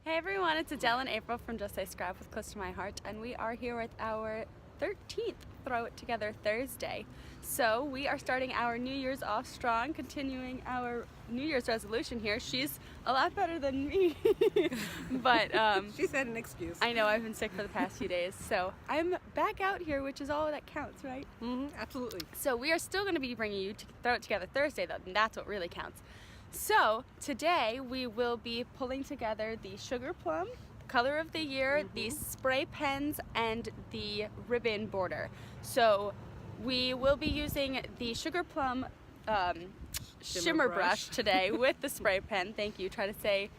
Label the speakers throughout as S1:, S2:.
S1: Hey everyone, it's Adele and April from Just Say Scrap with Close to My Heart, and we are here with our 13th Throw It Together Thursday. So we are starting our New Year's off strong, continuing our New Year's resolution here. She's a lot better than me, but
S2: She said an excuse.
S1: I know I've been sick for the past few days, so I'm back out here, which is all that counts, right?
S2: Absolutely.
S1: So we are still going to be bringing you to Throw It Together Thursday, though, and that's what really counts. So today we will be pulling together the Sugarplum, color of the year, the spray pens, and the ribbon border. So we will be using the Sugarplum shimmer brush today with the spray pen. Thank you. Try to say,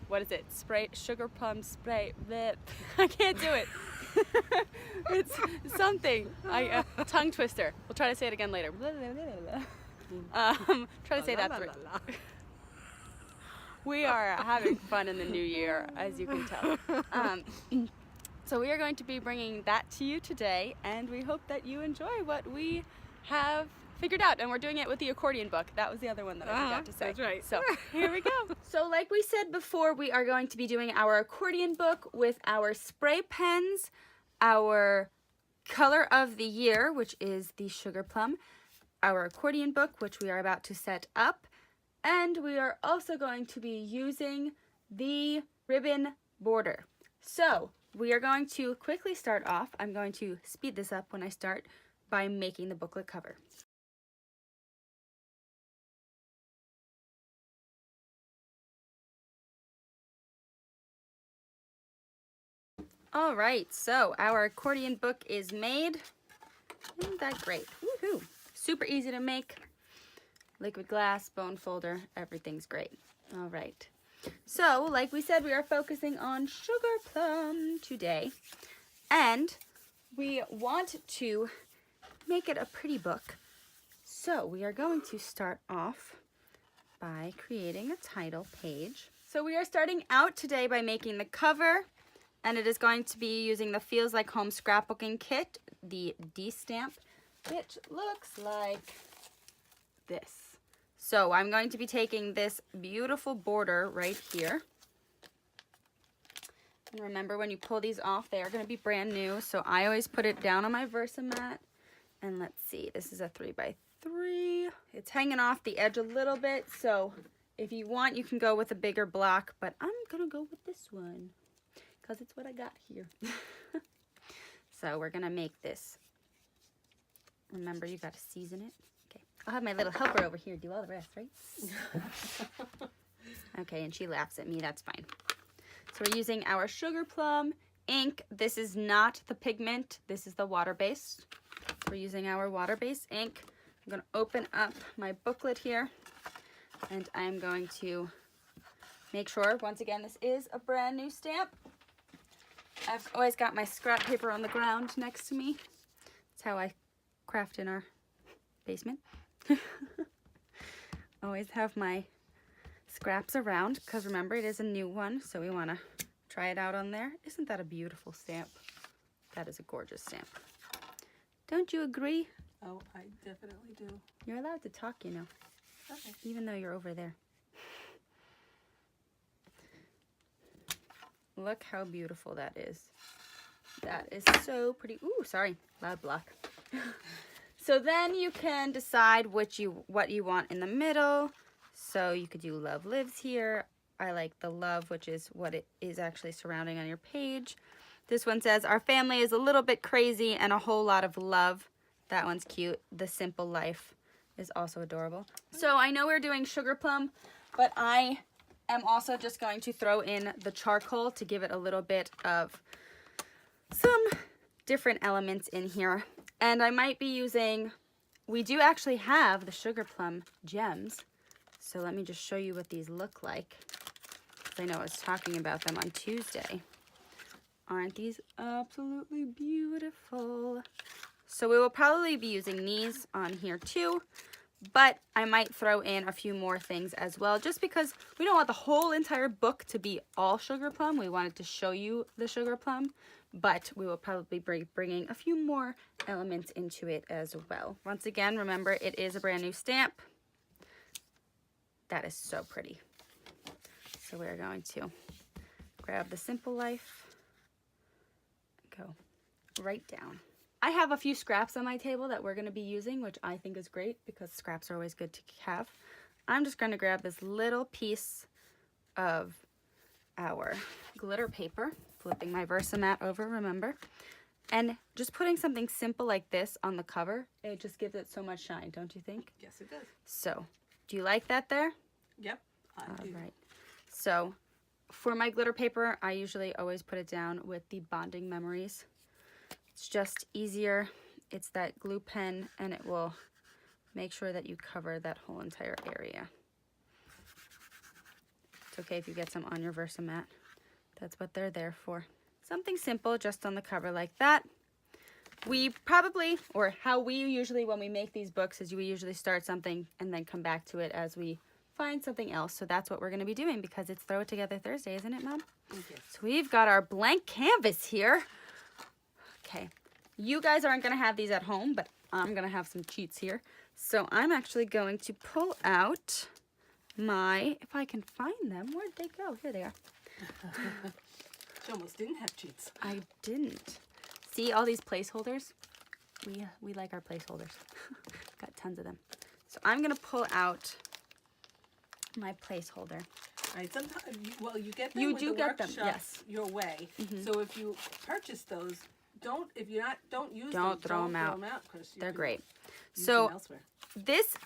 S1: what is it? Sugarplum spray. Bleh. I can't do it. It's something. Tongue twister. We'll try to say it again later. Try to say that through. We are having fun in the new year, as you can tell. So we are going to be bringing that to you today, and we hope that you enjoy what we have figured out. And we're doing it with the Accordion book. That was the other one that I forgot to say.
S2: That's right.
S1: So here we go. So like we said before, we are going to be doing our Accordion book with our spray pens, our color of the year, which is the Sugarplum, our Accordion book, which we are about to set up, and we are also going to be using the ribbon border. So we are going to quickly start off. I'm going to speed this up when I start by making the booklet cover. All right, so our accordion book is made. Isn't that great? Woohoo! Super easy to make. Liquid glass, bone folder, everything's great. All right. So, like we said, we are focusing on Sugarplum today. And we want to make it a pretty book. So, we are going to start off by creating a title page. So, we are starting out today by making the cover. And it is going to be using the Feels Like Home Scrapbooking Kit, the D stamp, which looks like this. So I'm going to be taking this beautiful border right here. And remember, when you pull these off, they are going to be brand new. So I always put it down on my Versamat. And let's see, this is a 3x3. It's hanging off the edge a little bit. So if you want, you can go with a bigger block. But I'm going to go with this one because it's what I got here. So we're going to make this. Remember, you got to season it. I'll have my little helper over here do all the rest, right? Okay, and she laughs at me. That's fine. So we're using our Sugarplum ink. This is not the pigment. This is the water-based. We're using our water-based ink. I'm going to open up my booklet here, and I'm going to make sure, once again, this is a brand new stamp. I've always got my scrap paper on the ground next to me. That's how I craft in our basement. Always have my scraps around because remember, it is a new one, so we want to try it out on there. Isn't that a beautiful stamp? That is a gorgeous stamp. Don't you agree?
S2: Oh, I definitely do.
S1: You're allowed to talk, you know.
S2: Okay.
S1: Even though you're over there. Look how beautiful that is. That is so pretty. Ooh, sorry, loud block. So then you can decide what you want in the middle. So you could do Love Lives here. I like the love, which is what it is actually surrounding on your page. This one says, our family is a little bit crazy and a whole lot of love. That one's cute. The Simple Life is also adorable. So I know we're doing Sugarplum, but I am also just going to throw in the charcoal to give it a little bit of some different elements in here. And I might be using, we do actually have the Sugarplum gems. So let me just show you what these look like. I know I was talking about them on Tuesday. Aren't these absolutely beautiful? So we will probably be using these on here too. But I might throw in a few more things as well, just because we don't want the whole entire book to be all Sugarplum. We wanted to show you the Sugarplum, but we will probably be bringing a few more elements into it as well. Once again, remember, it is a brand new stamp. That is so pretty. So we're going to grab the Simple Life, go right down. I have a few scraps on my table that we're going to be using, which I think is great because scraps are always good to have. I'm just going to grab this little piece of our glitter paper, flipping my Versamat over, remember, and just putting something simple like this on the cover. It just gives it so much shine, don't you think?
S2: Yes, it does.
S1: So, do you like that there?
S2: Yep, I do.
S1: All right. So, for my glitter paper, I usually always put it down with the Bonding Memories. It's just easier. It's that glue pen, and it will make sure that you cover that whole entire area. It's okay if you get some on your Versamat. That's what they're there for. Something simple just on the cover like that. We probably, or how we usually, when we make these books, is we usually start something and then come back to it as we find something else. So that's what we're going to be doing because it's Throw It Together Thursday, isn't it, Mom?
S2: Yes.
S1: So we've got our blank canvas here. Okay, you guys aren't going to have these at home, but I'm going to have some cheats here. So I'm actually going to pull out my, if I can find them, where'd they go? Here they are.
S2: She almost didn't have cheats.
S1: I didn't. See all these placeholders? We like our placeholders. Got tons of them. So I'm going to pull out my placeholder.
S2: All right, sometimes, you get them
S1: You
S2: with
S1: do
S2: the
S1: get them,
S2: workshop
S1: yes.
S2: your way. So if you purchase those, don't use
S1: Don't
S2: them.
S1: throw them out.
S2: 'Cause you
S1: They're
S2: can
S1: great.
S2: use
S1: So
S2: them elsewhere.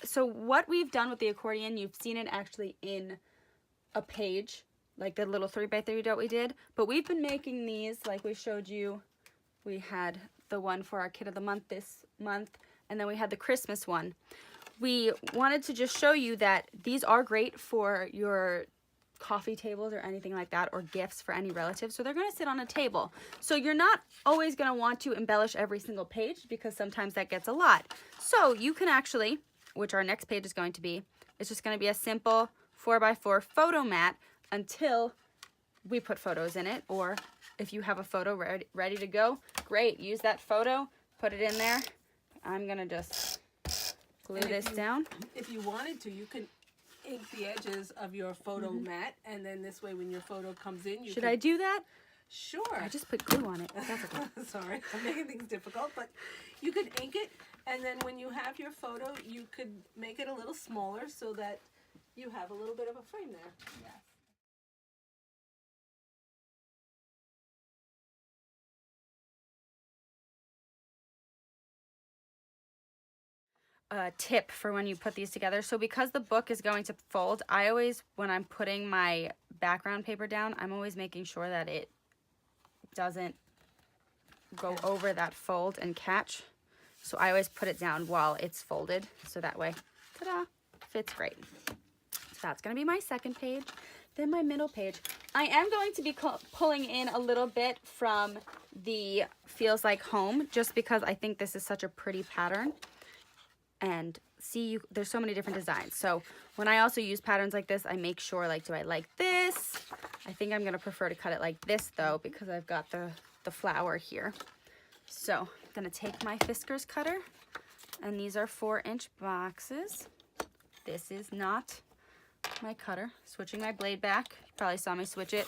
S1: so what we've done with the accordion, you've seen it actually in a page, like the little 3x3 that we did, but we've been making these like we showed you. We had the one for our Kid of the Month this month, and then we had the Christmas one. We wanted to just show you that these are great for your coffee tables or anything like that, or gifts for any relatives. So they're going to sit on a table. So you're not always going to want to embellish every single page because sometimes that gets a lot. So you can actually, which our next page is going to be, it's just going to be a simple 4x4 photo mat until we put photos in it. Or if you have a photo ready to go, great. Use that photo, put it in there. I'm going to just glue this down.
S2: If you wanted to, you can ink the edges of your photo mat, and then this way when your photo comes in, you
S1: Should
S2: can...
S1: I do that?
S2: Sure.
S1: I just put glue on it. That's okay.
S2: Sorry, I'm making things difficult, but you could ink it, and then when you have your photo, you could make it a little smaller so that you have a little bit of a frame there.
S1: Yes. A tip for when you put these together. So because the book is going to fold, I always, when I'm putting my background paper down, I'm always making sure that it doesn't go over that fold and catch. So I always put it down while it's folded. So that way, ta-da, fits great. So that's going to be my second page. Then my middle page. I am going to be pulling in a little bit from the Feels Like Home, just because I think this is such a pretty pattern. And see, there's so many different designs. So when I also use patterns like this, I make sure, like, do I like this? I think I'm going to prefer to cut it like this, though, because I've got the flower here. So I'm going to take my Fiskars cutter, and these are 4-inch boxes. This is not my cutter. Switching my blade back. You probably saw me switch it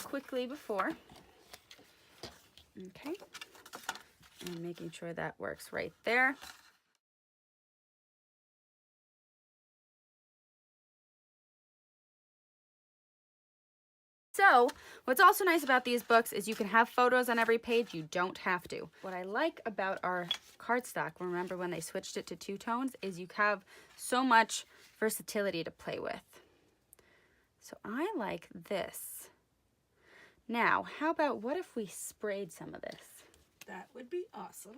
S1: quickly before. Okay. And making sure that works right there. So, what's also nice about these books is you can have photos on every page. You don't have to. What I like about our cardstock, remember when they switched it to 2 tones, is you have so much versatility to play with. So I like this. Now, how about what if we sprayed some of this?
S2: That would be awesome.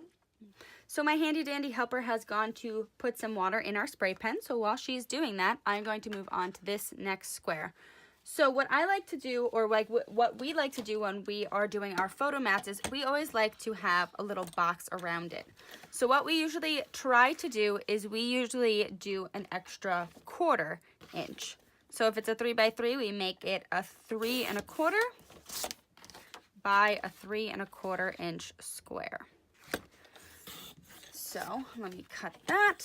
S1: So my handy dandy helper has gone to put some water in our spray pen. So while she's doing that, I'm going to move on to this next square. So what I like to do, or like what we like to do when we are doing our photo mats, is we always like to have a little box around it. So what we usually try to do is we usually do an extra 1/4 inch. So if it's a 3x3, we make it a 3 1/4 by a 3 1/4 inch square. So let me cut that.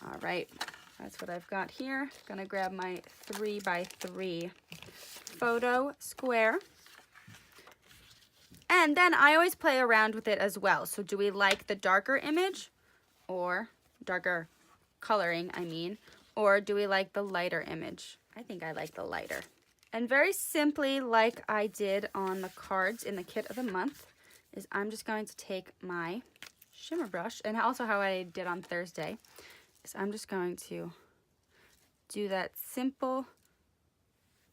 S1: All right. that's what I've got here. Gonna grab my 3x3 photo square. And then I always play around with it as well. So do we like the darker image or darker coloring, I mean, or do we like the lighter image? I think I like the lighter. And very simply, like I did on the cards in the kit of the month, is I'm just going to take my shimmer brush, and also how I did on Thursday, is I'm just going to do that simple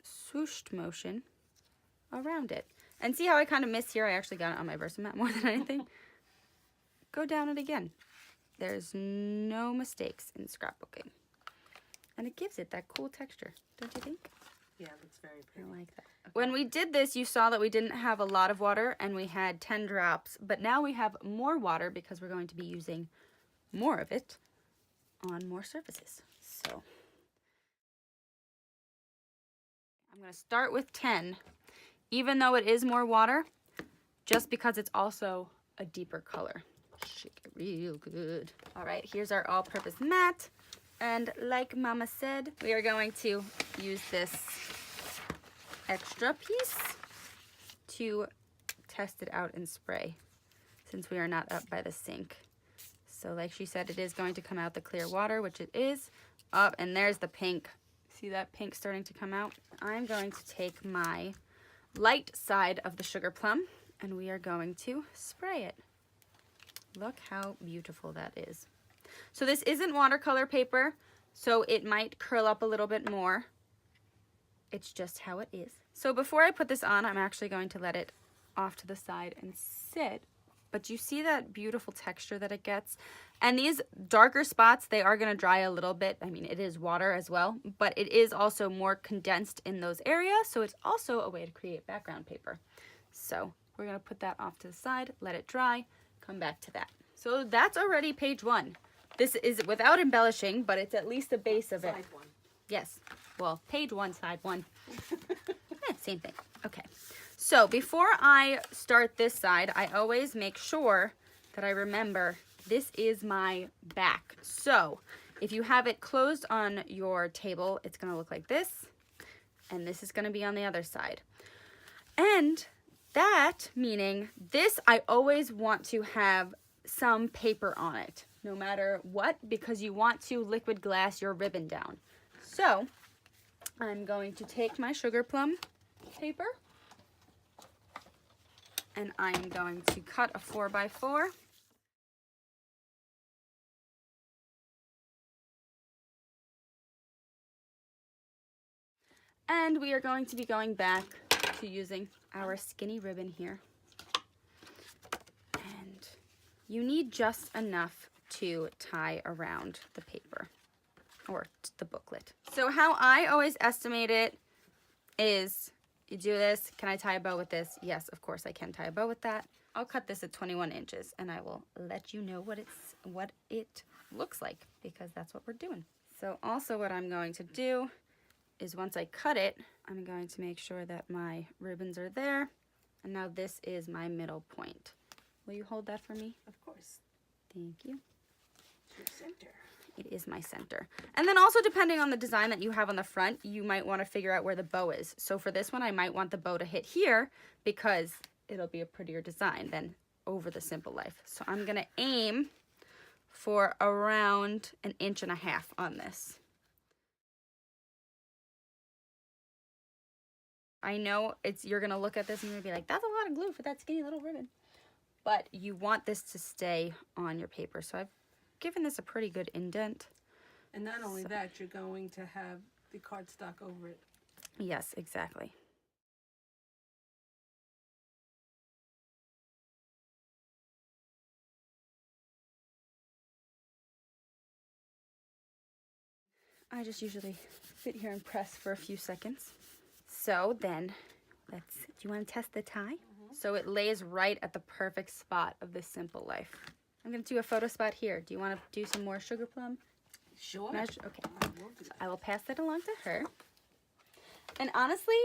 S1: swooshed motion around it. And see how I kind of missed here? I actually got it on my Versamat more than anything. Go down it again. There's no mistakes in scrapbooking. And it gives it that cool texture, don't you think?
S2: Yeah, that's very pretty.
S1: I like that. Okay. When we did this, you saw that we didn't have a lot of water and we had 10 drops, but now we have more water because we're going to be using more of it on more surfaces. So I'm going to start with 10, even though it is more water, just because it's also a deeper color. Shake it real good. All right, here's our all-purpose mat. And like Mama said, we are going to use this extra piece to test it out in spray since we are not up by the sink. So like she said, it is going to come out the clear water, which it is. Up, and there's the pink. See that pink starting to come out? I'm going to take my light side of the Sugarplum and we are going to spray it. Look how beautiful that is. So this isn't watercolor paper, so it might curl up a little bit more. It's just how it is. So before I put this on, I'm actually going to let it off to the side and sit. But you see that beautiful texture that it gets? And these darker spots, they are going to dry a little bit. I mean, it is water as well, but it is also more condensed in those areas. So it's also a way to create background paper. So we're going to put that off to the side, let it dry, come back to that. So that's already page 1. This is without embellishing, but it's at least the base of it.
S2: Side 1.
S1: Yes. Well, page 1, side 1. Same thing. Okay. So before I start this side, I always make sure that I remember this is my back. So if you have it closed on your table, it's going to look like this. And this is going to be on the other side. And that meaning this, I always want to have some paper on it, no matter what, because you want to liquid glass your ribbon down. So I'm going to take my Sugarplum paper and I am going to cut a 4x4. And we are going to be going back to using our skinny ribbon here. And you need just enough to tie around the paper or the booklet. So how I always estimate it is you do this. Can I tie a bow with this? Yes, of course I can tie a bow with that. I'll cut this at 21 inches and I will let you know what it looks like because that's what we're doing. So also what I'm going to do is once I cut it, I'm going to make sure that my ribbons are there. And now this is my middle point. Will you hold that for me?
S2: Of course.
S1: Thank you.
S2: Your center.
S1: It is my center. And then also depending on the design that you have on the front, you might want to figure out where the bow is. So for this one, I might want the bow to hit here because it'll be a prettier design than over the Simple Life. So I'm going to aim for around 1.5 inches on this. I know you're going to look at this and you're going to be like, that's a lot of glue for that skinny little ribbon. But you want this to stay on your paper. So I've given this a pretty good indent.
S2: And not only that, you're going to have the cardstock over it.
S1: Yes, exactly. I just usually sit here and press for a few seconds. So then, do you want to test the tie? So it lays right at the perfect spot of this Simple Life. I'm going to do a photo spot here. Do you want to do some more Sugarplum?
S2: Sure.
S1: Okay. I will pass that along to her. And honestly,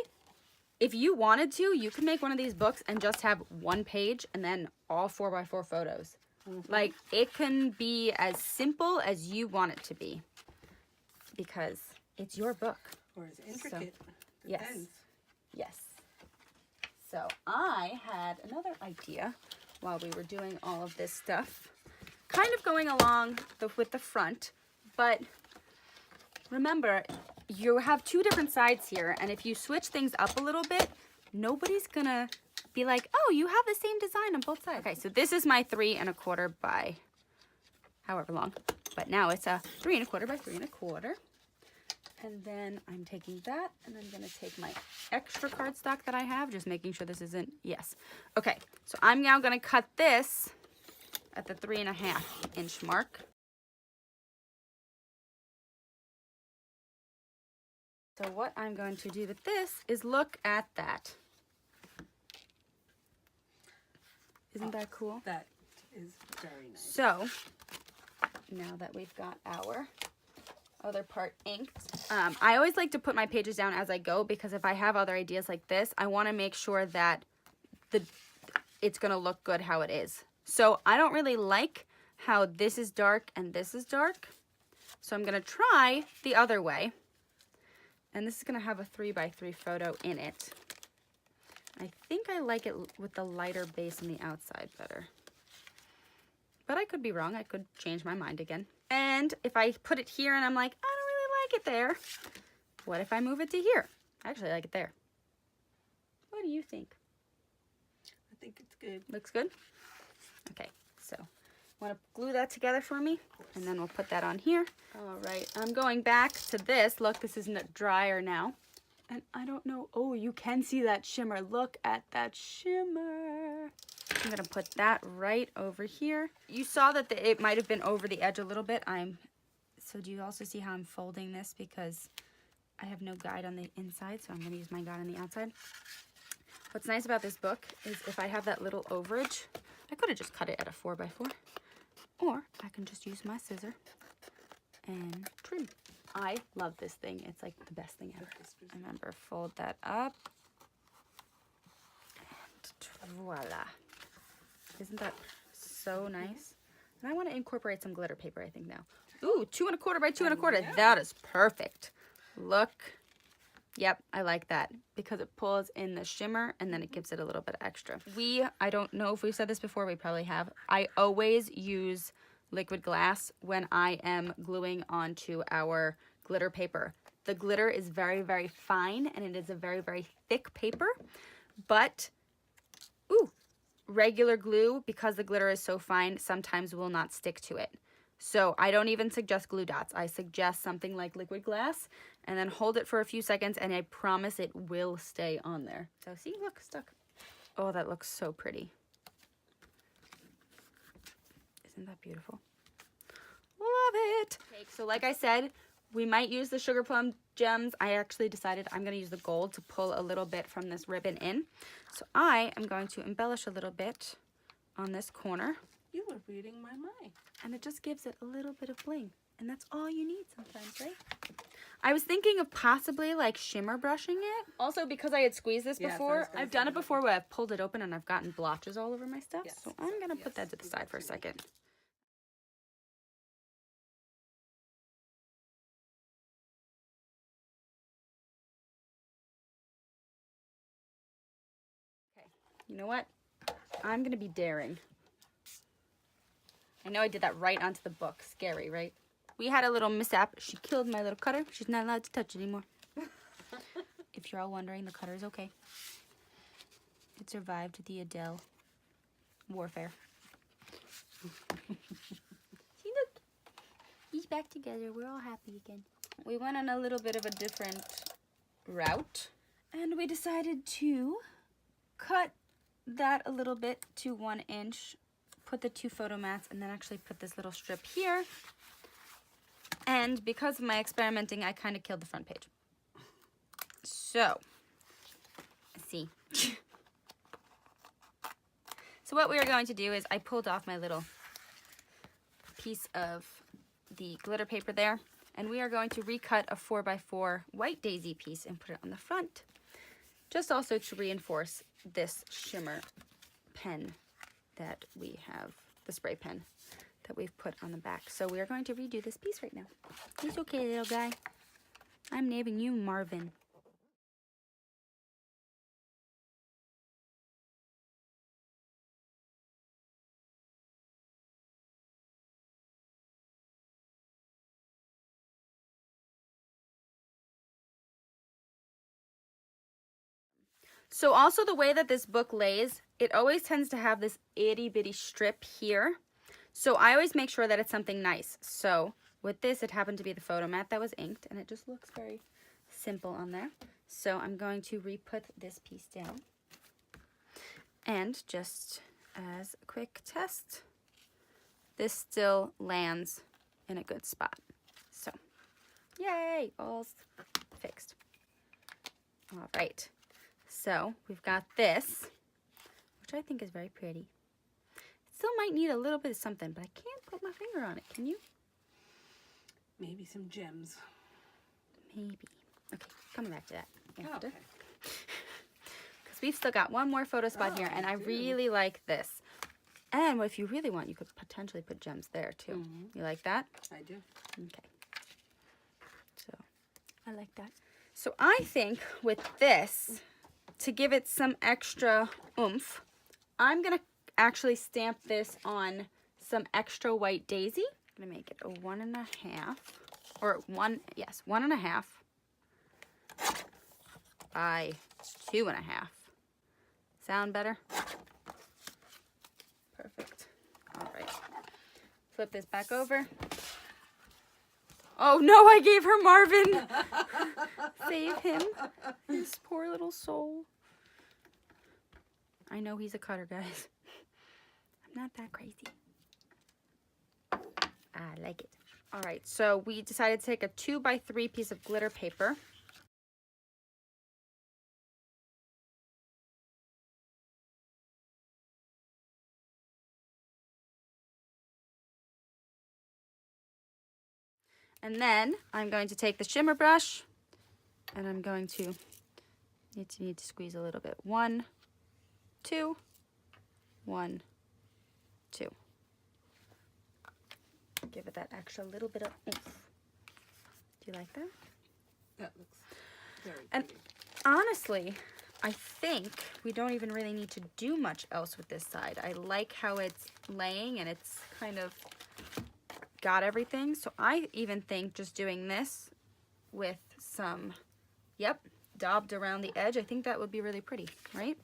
S1: if you wanted to, you could make one of these books and just have one page and then all 4x4 photos. Like, it can be as simple as you want it to be. because it's your book.
S2: Or as intricate.
S1: Yes.
S2: Depends.
S1: Yes. So I had another idea while we were doing all of this stuff, kind of going along with the front, but remember, you have two different sides here, and if you switch things up a little bit, nobody's gonna be like, oh, you have the same design on both sides. Okay, so this is my 3 1/4 by however long, but now it's a 3 1/4 by 3 1/4. And then I'm taking that, and I'm gonna take my extra cardstock that I have, just making sure this isn't, yes. Okay, so I'm now gonna cut this at the 3 1/2 inch mark. So what I'm going to do with this is look at that. Isn't that cool?
S2: That is very nice.
S1: So now that we've got our other part inked, I always like to put my pages down as I go, because if I have other ideas like this, I want to make sure that it's going to look good how it is. So I don't really like how this is dark and this is dark, so I'm going to try the other way. And this is going to have a 3 by 3 photo in it. I think I like it with the lighter base on the outside better. But I could be wrong. I could change my mind again. And if I put it here and I'm like, I don't really like it there, what if I move it to here? I actually like it there. What do you think?
S2: I think it's good.
S1: Looks good? Okay, so want to glue that together for me? And then we'll put that on here. All right, I'm going back to this. Look, this is drier now. And I don't know. Oh, you can see that shimmer. Look at that shimmer. I'm gonna put that right over here. You saw that it might have been over the edge a little bit. So do you also see how I'm folding this? Because I have no guide on the inside, so I'm gonna use my guide on the outside. What's nice about this book is if I have that little overage, I could have just cut it at a 4 by 4. Or I can just use my scissor and trim. I love this thing. It's like the best thing ever. Remember, fold that up. And voila. Isn't that so nice? And I want to incorporate some glitter paper, I think, now. Ooh, 2 1/4 by 2 1/4.
S2: Yeah.
S1: That is perfect. Look. Yep, I like that because it pulls in the shimmer and then it gives it a little bit extra. I don't know if we've said this before, we probably have. I always use liquid glass when I am gluing onto our glitter paper. The glitter is very, very fine and it is a very, very thick paper, but regular glue, because the glitter is so fine, sometimes will not stick to it. So I don't even suggest glue dots. I suggest something like liquid glass and then hold it for a few seconds and I promise it will stay on there. So see, look, stuck. Oh, that looks so pretty. Isn't that beautiful? Love it. Okay, so like I said, we might use the Sugarplum gems. I actually decided I'm going to use the gold to pull a little bit from this ribbon in. So I am going to embellish a little bit on this corner.
S2: You were reading my mind.
S1: And it just gives it a little bit of bling. And that's all you need sometimes, right? I was thinking of possibly like shimmer brushing it. Also, because I had squeezed this
S2: Yes,
S1: before, I've done it before where I've pulled it open and I've gotten blotches all over my stuff.
S2: Yes.
S1: So I'm going to put
S2: Yes,
S1: that to the side for a second. Okay, you know what? I'm going to be daring. I know I did that right onto the book. Scary, right? We had a little mishap. She killed my little cutter. She's not allowed to touch it anymore. If you're all wondering, the cutter is okay. It survived the Adele warfare. See, look. He's back together. We're all happy again. We went on a little bit of a different route. And we decided to cut that a little bit to 1 inch. Put the 2 photo mats and then actually put this little strip here. And because of my experimenting, I kind of killed the front page. So, let's see. So what we are going to do is I pulled off my little piece of the glitter paper there. And we are going to recut a 4 by 4 white daisy piece and put it on the front. Just also to reinforce this shimmer pen that we have, the spray pen that we've put on the back. So we're going to redo this piece right now. He's okay, little guy. I'm naming you Marvin. So also the way that this book lays, it always tends to have this itty bitty strip here. So I always make sure that it's something nice. So with this, it happened to be the photo mat that was inked, and it just looks very simple on there. So I'm going to re-put this piece down. And just as a quick test, this still lands in a good spot. So yay, all's fixed. All right. So we've got this, which I think is very pretty. It still might need a little bit of something, but I can't put my finger on it. Can you?
S2: Maybe some gems.
S1: Maybe. Okay, coming back to that after.
S2: Okay.
S1: Because we've still got one more photo spot here, and I really like this. And if you really want, you could potentially put gems there too. Mm-hmm. You like that?
S2: I do.
S1: Okay. So I like that. So I think with this, to give it some extra oomph, I'm going to actually stamp this on some extra white daisy. I'm going to make it a 1.5, or 1.5 by 2.5. Sound better? Perfect. All right. Flip this back over. Oh no, I gave her Marvin. Save him. His poor little soul. I know he's a cutter, guys. I'm not that crazy. I like it. All right, so we decided to take a 2x3 piece of glitter paper. And then I'm going to take the shimmer brush and I'm going to need to squeeze a little bit. 1, 2, 1, 2. Give it that extra little bit of oomph. Do you like that?
S2: That looks very
S1: and
S2: pretty.
S1: Honestly, I think we don't even really need to do much else with this side. I like how it's laying and it's kind of got everything. So I even think just doing this with some, daubed around the edge, I think that would be really pretty, right?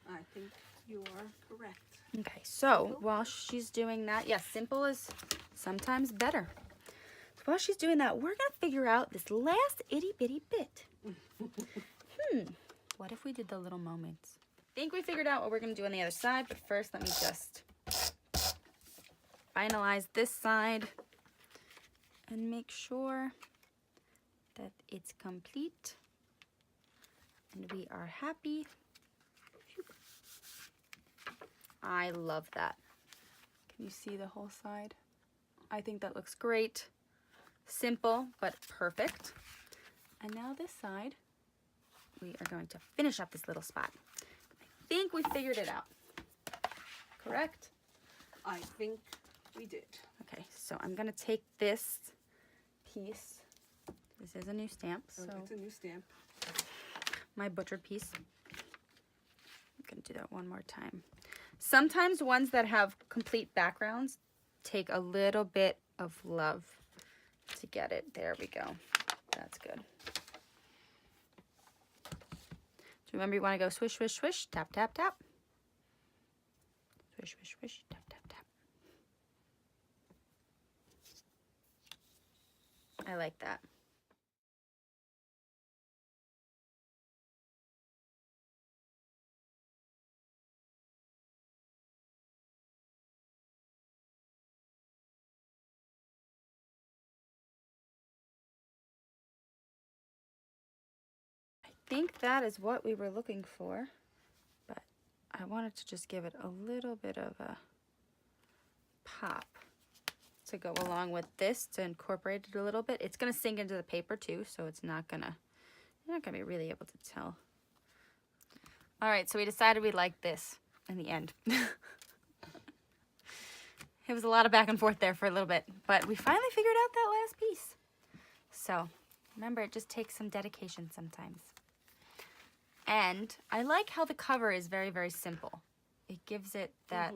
S2: I think you are correct.
S1: Okay, so while she's doing that, yes, simple is sometimes better. So while she's doing that, we're gonna figure out this last itty bitty bit. What if we did the little moments? I think we figured out what we're gonna do on the other side, but first let me just finalize this side and make sure that it's complete and we are happy. I love that. Can you see the whole side? I think that looks great. Simple, but perfect. And now this side, we are going to finish up this little spot. I think we figured it out. Correct?
S2: I think we did.
S1: Okay, so I'm gonna take this piece. This is a new stamp, so
S2: it's a new stamp.
S1: my butchered piece. I'm gonna do that one more time. Sometimes ones that have complete backgrounds take a little bit of love to get it. There we go. That's good. So remember, you want to go swish, swish, swish, tap, tap, tap. Swish, swish, swish, tap, tap, tap. I like that. I think that is what we were looking for, but I wanted to just give it a little bit of a pop to go along with this to incorporate it a little bit. It's gonna sink into the paper too, so it's not gonna, you're not gonna be really able to tell. All right, so we decided we liked this in the end. It was a lot of back and forth there for a little bit, but we finally figured out that last piece. So remember, it just takes some dedication sometimes. And I like how the cover is very, very simple. It gives it that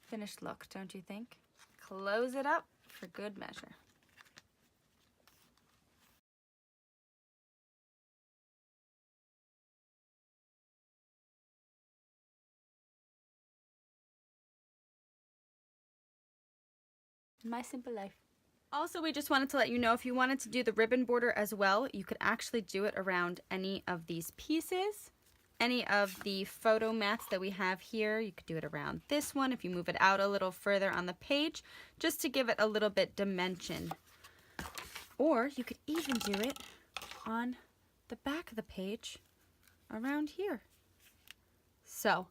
S1: finished look, don't you think? Close it up for good measure. My simple life. Also, we just wanted to let you know, if you wanted to do the ribbon border as well, you could actually do it around any of these pieces. Any of the photo mats that we have here, you could do it around this one if you move it out a little further on the page, just to give it a little bit dimension. Or you could even do it on the back of the page around here. So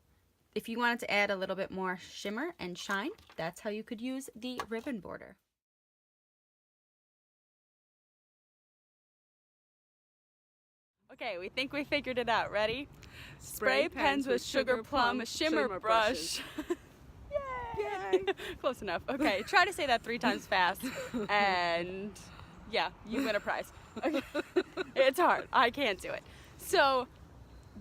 S1: if you wanted to add a little bit more shimmer and shine, that's how you could use the ribbon border. Okay, we think we figured it out. Ready? Spray pens with Sugarplum shimmer brush. Yay! Close enough. Okay, try to say that 3 times fast, and yeah, you win a prize. Okay. It's hard. I can't do it. So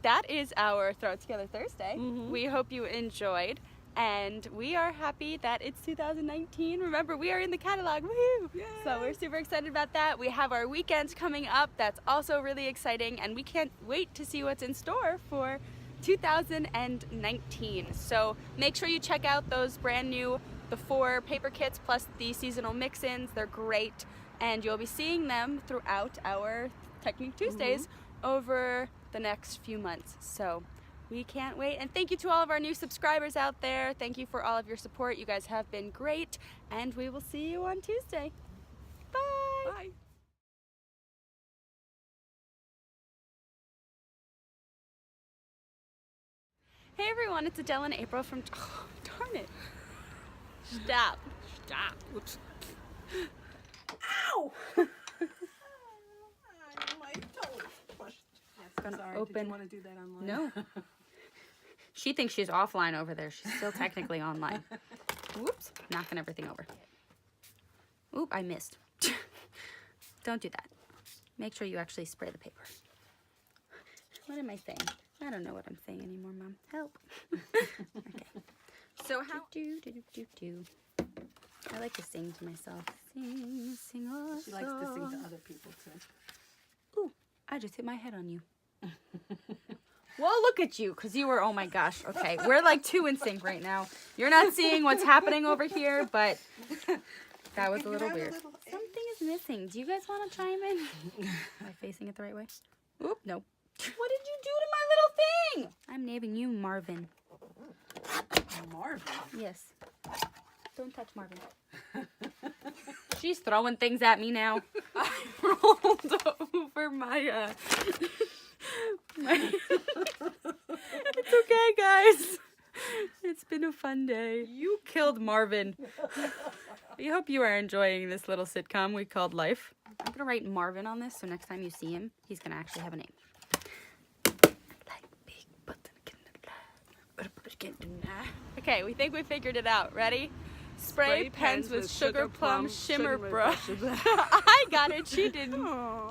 S1: that is our Throw It Together Thursday. We hope you enjoyed, and we are happy that it's 2019. Remember, we are in the catalog. Woohoo! Yay. So we're super excited about that. We have our weekends coming up. That's also really exciting, and we can't wait to see what's in store for 2019. So make sure you check out those brand new, the 4 paper kits plus the seasonal mix-ins. They're great, and you'll be seeing them throughout our Technique Tuesdays over the next few months. So we can't wait. And thank you to all of our new subscribers out there. Thank you for all of your support. You guys have been great, and we will see you on Tuesday. Bye.
S2: Bye.
S1: Hey everyone, it's Adele and April from... Oh, darn it. Stop.
S2: Oops. Ow! My toe is crushed. Yes,
S1: Gonna
S2: sorry.
S1: open.
S2: Did you want to do that online?
S1: No. She thinks she's offline over there. She's still technically online. Whoops. Knocking everything over. Oop, I missed. Don't do that. Make sure you actually spray the paper. What am I saying? I don't know what I'm saying anymore, Mom. Help. Okay. So how... I like to sing to myself. Sing a
S2: She likes to sing
S1: song.
S2: to other people too.
S1: Ooh, I just hit my head on you. Well, look at you, because you were, oh my gosh. Okay, we're like 2 in sync right now. You're not seeing what's happening over here, but that was a little weird. Something is missing. Do you guys want to chime in? Am I facing it the right way? Oop, no. What did you do to my little thing? I'm naming you Marvin.
S2: Marvin?
S1: Yes. Don't touch Marvin. She's throwing things at me now. I rolled over my, It's okay, guys. It's been a fun day. You killed Marvin. We hope you are enjoying this little sitcom we called Life. I'm going to write Marvin on this, so next time you see him, he's going to actually have a name. Okay, we think we figured it out. Ready? Spray pens with Sugarplum shimmer brush. I got it, she didn't.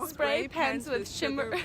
S1: Spray pens with shimmer...